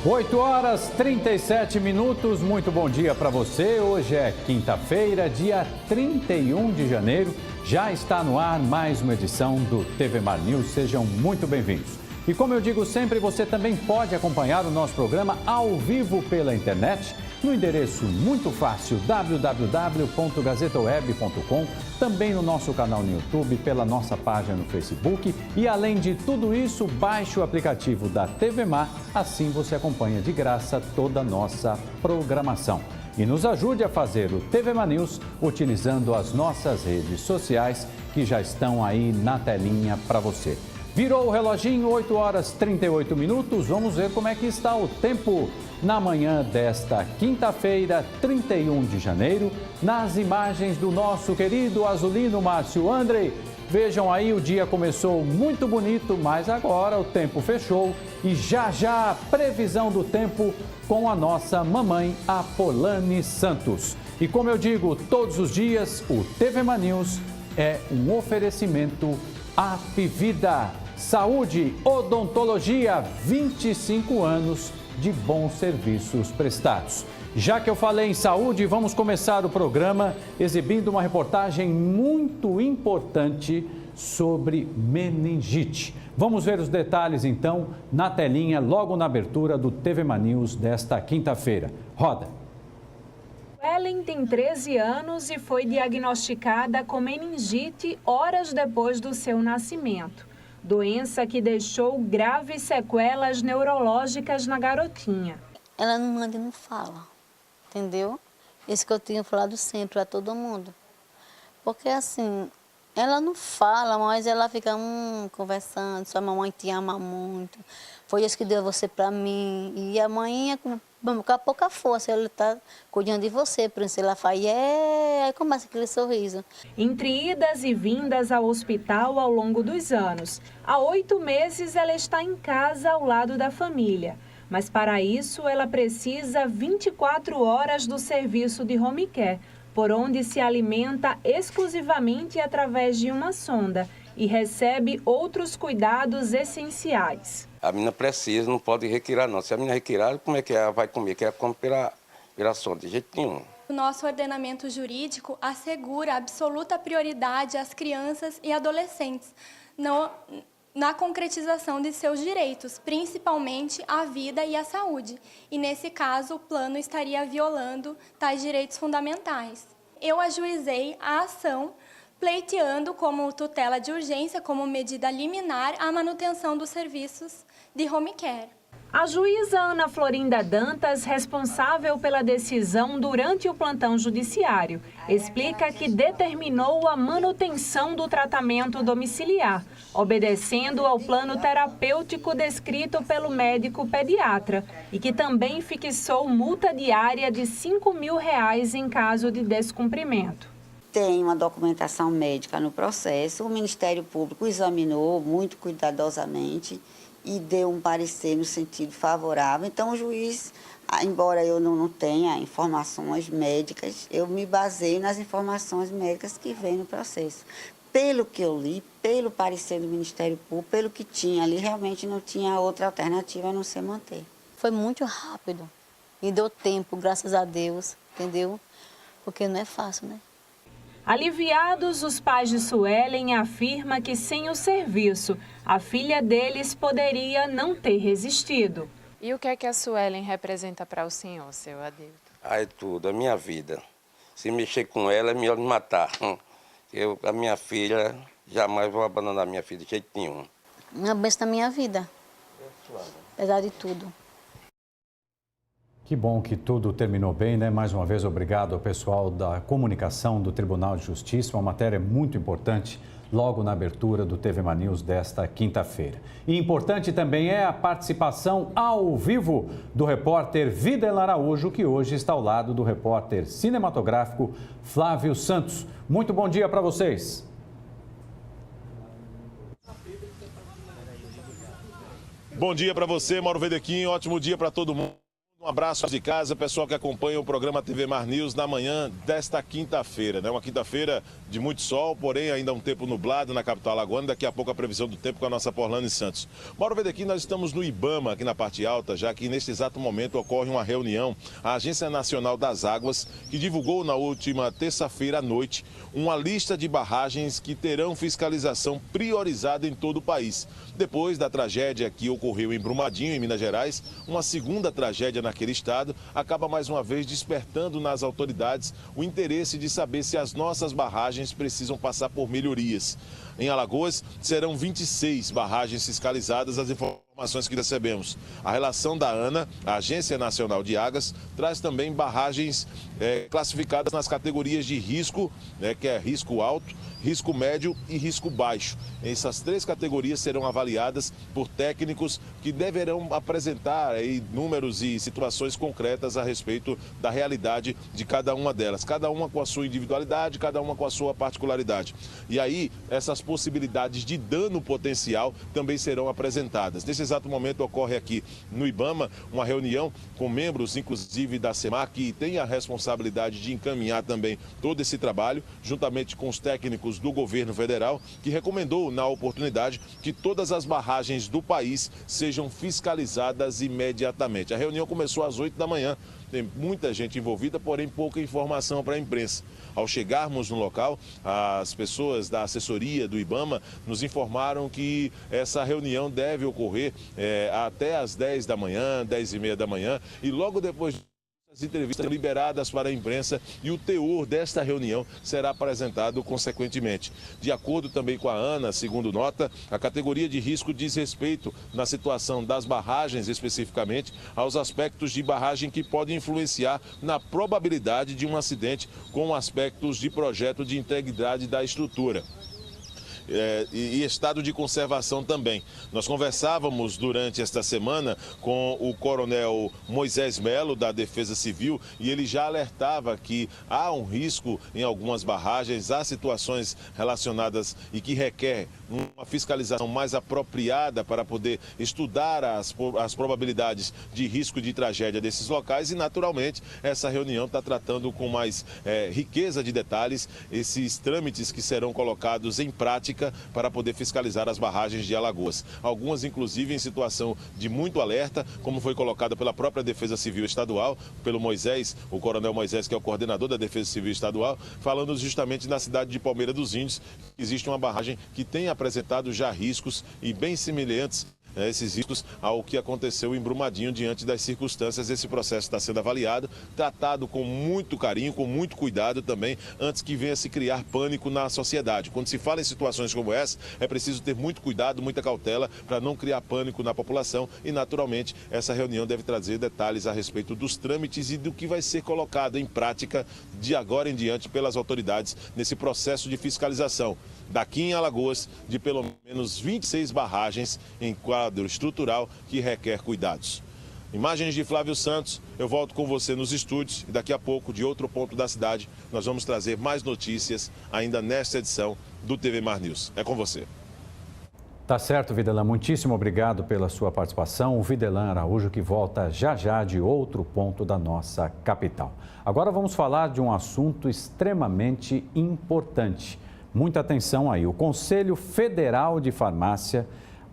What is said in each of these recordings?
8h37, muito bom dia para você. Hoje é quinta-feira, dia 31 de janeiro. Já está no ar mais uma edição do TV Mar News. Sejam muito bem-vindos. E como eu digo sempre, você também pode acompanhar o nosso programa ao vivo pela internet, no endereço muito fácil, www.gazetaweb.com, também no nosso canal no YouTube, pela nossa página no Facebook. E além de tudo isso, baixe o aplicativo da TV Mar, assim você acompanha de graça toda a nossa programação. E nos ajude a fazer o TV Mar News utilizando as nossas redes sociais que já estão aí na telinha para você. Virou o reloginho, 8h38. Vamos ver como é que está o tempo na manhã desta quinta-feira, 31 de janeiro. Nas imagens do nosso querido azulino Márcio Andrei. Vejam aí, o dia começou muito bonito, mas agora o tempo fechou. E já a previsão do tempo com a nossa mamãe Apolane Santos. E como eu digo todos os dias, o TV Mar News é um oferecimento Apvida. Saúde, odontologia, 25 anos de bons serviços prestados. Já que eu falei em saúde, vamos começar o programa exibindo uma reportagem muito importante sobre meningite. Vamos ver os detalhes então na telinha, logo na abertura do TV Mar News desta quinta-feira. Roda! Ellen tem 13 anos e foi diagnosticada com meningite horas depois do seu nascimento. Doença que deixou graves sequelas neurológicas na garotinha. Ela não manda e não fala, entendeu? Isso que eu tenho falado sempre a todo mundo. Porque assim, ela não fala, mas ela fica conversando, sua mamãe te ama muito, foi isso que deu você pra mim. E a mãe, com a pouca força, ela tá cuidando de você, por isso ela fala, aí começa aquele sorriso. Entre idas e vindas ao hospital ao longo dos anos, há 8 meses ela está em casa ao lado da família. Mas para isso ela precisa 24 horas do serviço de home care, por onde se alimenta exclusivamente através de uma sonda e recebe outros cuidados essenciais. A menina precisa, não pode retirar não. Se a menina retirar, como é que ela vai comer? Que ela come pela sonda, de jeito nenhum. O nosso ordenamento jurídico assegura absoluta prioridade às crianças e adolescentes na concretização de seus direitos, principalmente à vida e à saúde. E nesse caso, o plano estaria violando tais direitos fundamentais. Eu ajuizei a ação pleiteando como tutela de urgência, como medida liminar, a manutenção dos serviços de home care. A juíza Ana Florinda Dantas, responsável pela decisão durante o plantão judiciário, explica que determinou a manutenção do tratamento domiciliar, obedecendo ao plano terapêutico descrito pelo médico pediatra e que também fixou multa diária de R$ 5.000 em caso de descumprimento. Tem uma documentação médica no processo, o Ministério Público examinou muito cuidadosamente e deu um parecer no sentido favorável. Então, o juiz, embora eu não tenha informações médicas, eu me baseio nas informações médicas que vêm no processo. Pelo que eu li, pelo parecer do Ministério Público, pelo que tinha ali, realmente não tinha outra alternativa a não ser manter. Foi muito rápido e deu tempo, graças a Deus, entendeu? Porque não é fácil, né? Aliviados, os pais de Suelen afirmam que sem o serviço, a filha deles poderia não ter resistido. E o que é que a Suelen representa para o senhor, seu Adilto? É tudo, a minha vida. Se mexer com ela, é melhor me matar. A minha filha, jamais vou abandonar a minha filha de jeito nenhum. Uma bênção na minha vida, apesar de tudo. Que bom que tudo terminou bem, né? Mais uma vez, obrigado ao pessoal da comunicação do Tribunal de Justiça. Uma matéria muito importante logo na abertura do TV Mar News desta quinta-feira. E importante também é a participação ao vivo do repórter Videl Araújo, que hoje está ao lado do repórter cinematográfico Flávio Santos. Muito bom dia para vocês. Bom dia para você, Mauro Vedequim. Ótimo dia para todo mundo. Um abraço de casa, pessoal que acompanha o programa TV Mar News na manhã desta quinta-feira, né? Uma quinta-feira de muito sol, porém ainda um tempo nublado na capital alagoana. Daqui a pouco a previsão do tempo com a nossa Porlane Santos. Mauro Verde aqui, nós estamos no Ibama, aqui na parte alta, já que neste exato momento ocorre uma reunião. A Agência Nacional das Águas, que divulgou na última terça-feira à noite uma lista de barragens que terão fiscalização priorizada em todo o país. Depois da tragédia que ocorreu em Brumadinho, em Minas Gerais, uma segunda tragédia naquele estado acaba mais uma vez despertando nas autoridades o interesse de saber se as nossas barragens precisam passar por melhorias. Em Alagoas, serão 26 barragens fiscalizadas, as informações que recebemos. A relação da ANA, a Agência Nacional de Águas, traz também barragens classificadas nas categorias de risco, que é risco alto, risco médio e risco baixo. Essas três categorias serão avaliadas por técnicos que deverão apresentar números e situações concretas a respeito da realidade de cada uma delas. Cada uma com a sua individualidade, cada uma com a sua particularidade. E aí, essas possibilidades de dano potencial também serão apresentadas. Nesse exato momento ocorre aqui no Ibama uma reunião com membros, inclusive da SEMAR, que tem a responsabilidade de encaminhar também todo esse trabalho, juntamente com os técnicos do governo federal, que recomendou na oportunidade que todas as barragens do país sejam fiscalizadas imediatamente. A reunião começou às 8 da manhã. Tem muita gente envolvida, porém pouca informação para a imprensa. Ao chegarmos no local, as pessoas da assessoria do Ibama nos informaram que essa reunião deve ocorrer até às 10 da manhã, 10h30 da manhã, e logo depois as entrevistas liberadas para a imprensa e o teor desta reunião será apresentado consequentemente. De acordo também com a ANA, segundo nota, a categoria de risco diz respeito, na situação das barragens especificamente, aos aspectos de barragem que podem influenciar na probabilidade de um acidente com aspectos de projeto de integridade da estrutura. E estado de conservação também. Nós conversávamos durante esta semana com o coronel Moisés Melo, da Defesa Civil, e ele já alertava que há um risco em algumas barragens, há situações relacionadas e que requer uma fiscalização mais apropriada para poder estudar as probabilidades de risco de tragédia desses locais, e naturalmente essa reunião está tratando com mais riqueza de detalhes esses trâmites que serão colocados em prática para poder fiscalizar as barragens de Alagoas. Algumas, inclusive, em situação de muito alerta, como foi colocado pela própria Defesa Civil Estadual, pelo Moisés, o coronel Moisés, que é o coordenador da Defesa Civil Estadual, falando justamente na cidade de Palmeira dos Índios, que existe uma barragem que tem apresentado já riscos e bem semelhantes esses riscos ao que aconteceu em Brumadinho. Diante das circunstâncias, esse processo está sendo avaliado, tratado com muito carinho, com muito cuidado também, antes que venha se criar pânico na sociedade. Quando se fala em situações como essa, é preciso ter muito cuidado, muita cautela para não criar pânico na população, e naturalmente essa reunião deve trazer detalhes a respeito dos trâmites e do que vai ser colocado em prática de agora em diante pelas autoridades nesse processo de fiscalização. Daqui em Alagoas, de pelo menos 26 barragens em quadro estrutural que requer cuidados. Imagens de Flávio Santos, eu volto com você nos estúdios e daqui a pouco, de outro ponto da cidade, nós vamos trazer mais notícias ainda nesta edição do TV Mar News. É com você. Tá certo, Videlan. Muitíssimo obrigado pela sua participação. O Videlan Araújo, que volta já já de outro ponto da nossa capital. Agora vamos falar de um assunto extremamente importante. Muita atenção aí. O Conselho Federal de Farmácia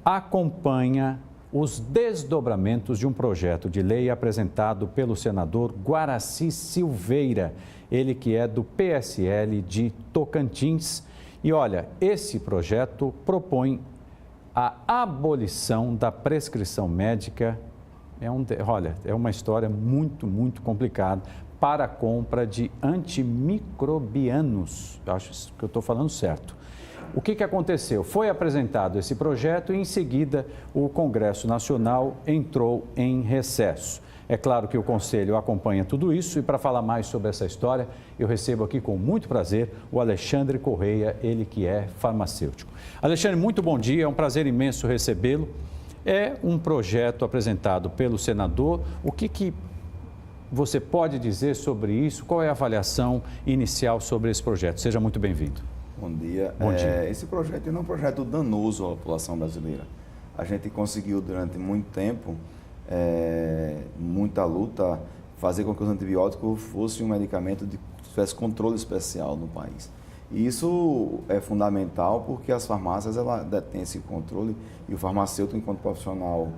acompanha os desdobramentos de um projeto de lei apresentado pelo senador Guaraci Silveira, ele que é do PSL de Tocantins. E olha, esse projeto propõe a abolição da prescrição médica. É uma história muito complicada para a compra de antimicrobianos. Eu acho que eu estou falando certo. O que aconteceu? Foi apresentado esse projeto e, em seguida, o Congresso Nacional entrou em recesso. É claro que o Conselho acompanha tudo isso, e para falar mais sobre essa história, eu recebo aqui com muito prazer o Alexandre Correia, ele que é farmacêutico. Alexandre, muito bom dia, é um prazer imenso recebê-lo. É um projeto apresentado pelo senador. O que você pode dizer sobre isso? Qual é a avaliação inicial sobre esse projeto? Seja muito bem-vindo. Bom dia. Esse projeto não é um projeto danoso à população brasileira. A gente conseguiu, durante muito tempo, muita luta, fazer com que os antibióticos fossem um medicamento que tivesse controle especial no país. E isso é fundamental porque as farmácias detêm esse controle e o farmacêutico, enquanto profissional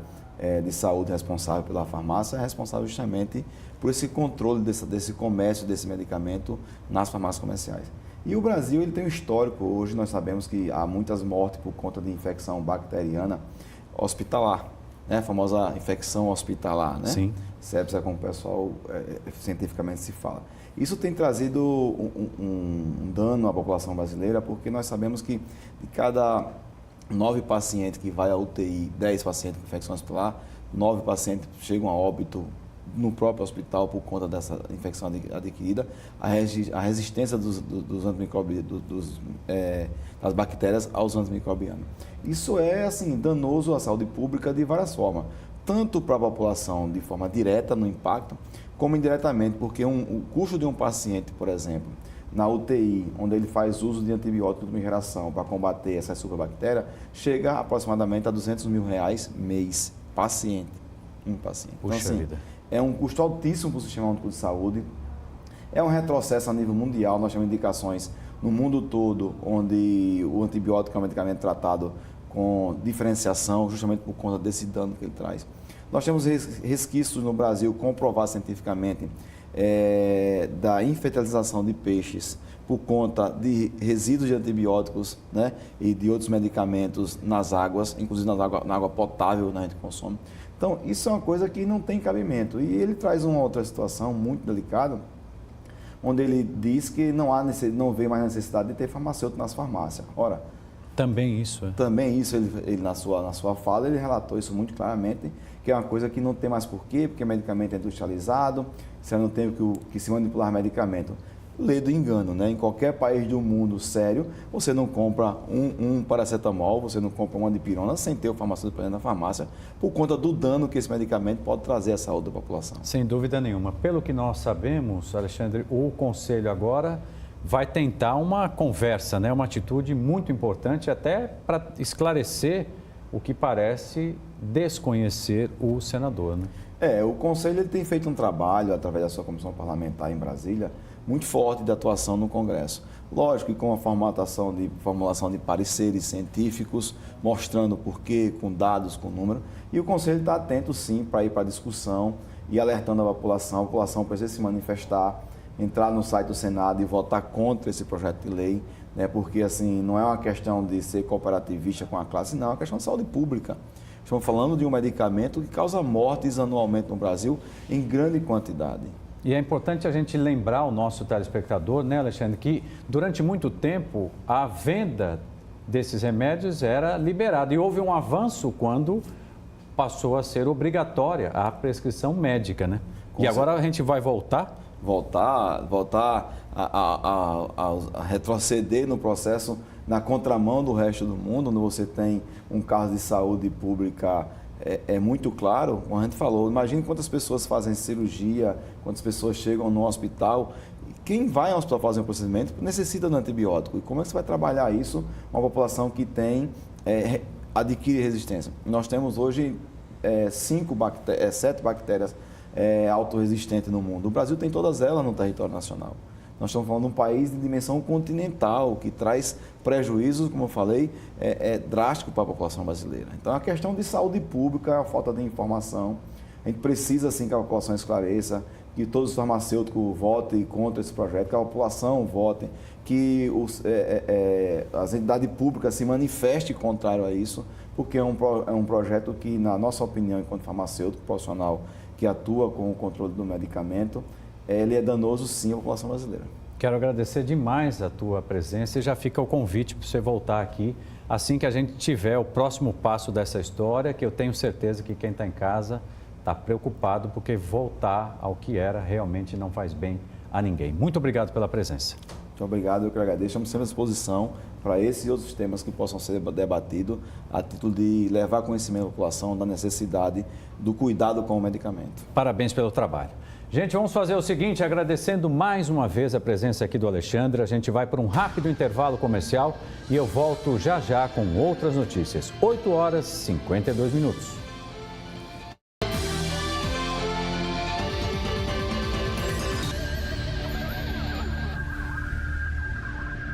de saúde responsável pela farmácia, é responsável justamente por esse controle desse comércio, desse medicamento nas farmácias comerciais. E o Brasil ele tem um histórico, hoje nós sabemos que há muitas mortes por conta de infecção bacteriana hospitalar, né? A famosa infecção hospitalar, né? Sim. Sepsis é como o pessoal cientificamente se fala. Isso tem trazido um dano à população brasileira, porque nós sabemos que de cada 9 pacientes que vai à UTI, 10 pacientes com infecção hospitalar, 9 pacientes chegam a óbito no próprio hospital por conta dessa infecção adquirida. A resistência dos antimicrobianos, das bactérias aos antimicrobianos. Isso é assim, danoso à saúde pública de várias formas, tanto para a população de forma direta no impacto, como indiretamente, porque o custo de um paciente, por exemplo, na UTI, onde ele faz uso de antibióticos de geração para combater essa superbactéria, chega aproximadamente a R$200 mil mês, paciente, um paciente. Puxa então, assim, vida. É um custo altíssimo para o Sistema Único de Saúde, é um retrocesso a nível mundial. Nós temos indicações no mundo todo, onde o antibiótico é um medicamento tratado com diferenciação, justamente por conta desse dano que ele traz. Nós temos resquícios no Brasil comprovados cientificamente da infertilização de peixes por conta de resíduos de antibióticos, né, e de outros medicamentos nas águas, inclusive na água potável que a gente consome. Então, isso é uma coisa que não tem cabimento. E ele traz uma outra situação muito delicada, onde ele diz que não vê mais necessidade de ter farmacêutico nas farmácias. Ora, também isso, Também isso, ele na sua fala, ele relatou isso muito claramente, que é uma coisa que não tem mais porquê, porque medicamento é industrializado, você não tem que se manipular medicamento. Lei do engano, né? Em qualquer país do mundo sério, você não compra um paracetamol, você não compra uma dipirona sem ter o farmacêutico presente na farmácia, por conta do dano que esse medicamento pode trazer à saúde da população. Sem dúvida nenhuma. Pelo que nós sabemos, Alexandre, o Conselho agora vai tentar uma conversa, né? Uma atitude muito importante até para esclarecer o que parece desconhecer o senador, né? O Conselho ele tem feito um trabalho, através da sua comissão parlamentar em Brasília, muito forte de atuação no Congresso. Lógico que com a formulação de pareceres científicos, mostrando o porquê, com dados, com número, e o Conselho está atento sim para ir para a discussão e alertando a população precisa se manifestar, entrar no site do Senado e votar contra esse projeto de lei, né? Porque assim, não é uma questão de ser cooperativista com a classe, não, é uma questão de saúde pública. Estamos falando de um medicamento que causa mortes anualmente no Brasil em grande quantidade. E é importante a gente lembrar o nosso telespectador, né, Alexandre, que durante muito tempo a venda desses remédios era liberada e houve um avanço quando passou a ser obrigatória a prescrição médica, né? E agora a gente vai voltar a retroceder no processo na contramão do resto do mundo, onde você tem um caso de saúde pública muito claro, como a gente falou. Imagine quantas pessoas fazem cirurgia, quantas pessoas chegam no hospital. Quem vai ao hospital fazer um procedimento necessita de antibiótico. E como é que você vai trabalhar isso? Uma população que adquire resistência. Nós temos hoje 7 bactérias autorresistentes no mundo. O Brasil tem todas elas no território nacional. Nós estamos falando de um país de dimensão continental, que traz prejuízos, como eu falei, drástico para a população brasileira. Então, a questão de saúde pública, a falta de informação, a gente precisa, sim, que a população esclareça, que todos os farmacêuticos votem contra esse projeto, que a população vote, que as entidades públicas se manifestem contrário a isso, porque é um projeto que, na nossa opinião, enquanto farmacêutico profissional que atua com o controle do medicamento, ele é danoso, sim, à população brasileira. Quero agradecer demais a tua presença e já fica o convite para você voltar aqui assim que a gente tiver o próximo passo dessa história, que eu tenho certeza que quem está em casa está preocupado, porque voltar ao que era realmente não faz bem a ninguém. Muito obrigado pela presença. Muito obrigado, eu que agradeço. Estamos sempre à disposição para esses e outros temas que possam ser debatidos a título de levar conhecimento à população da necessidade do cuidado com o medicamento. Parabéns pelo trabalho. Gente, vamos fazer o seguinte, agradecendo mais uma vez a presença aqui do Alexandre. A gente vai para um rápido intervalo comercial e eu volto já já com outras notícias. 8h52.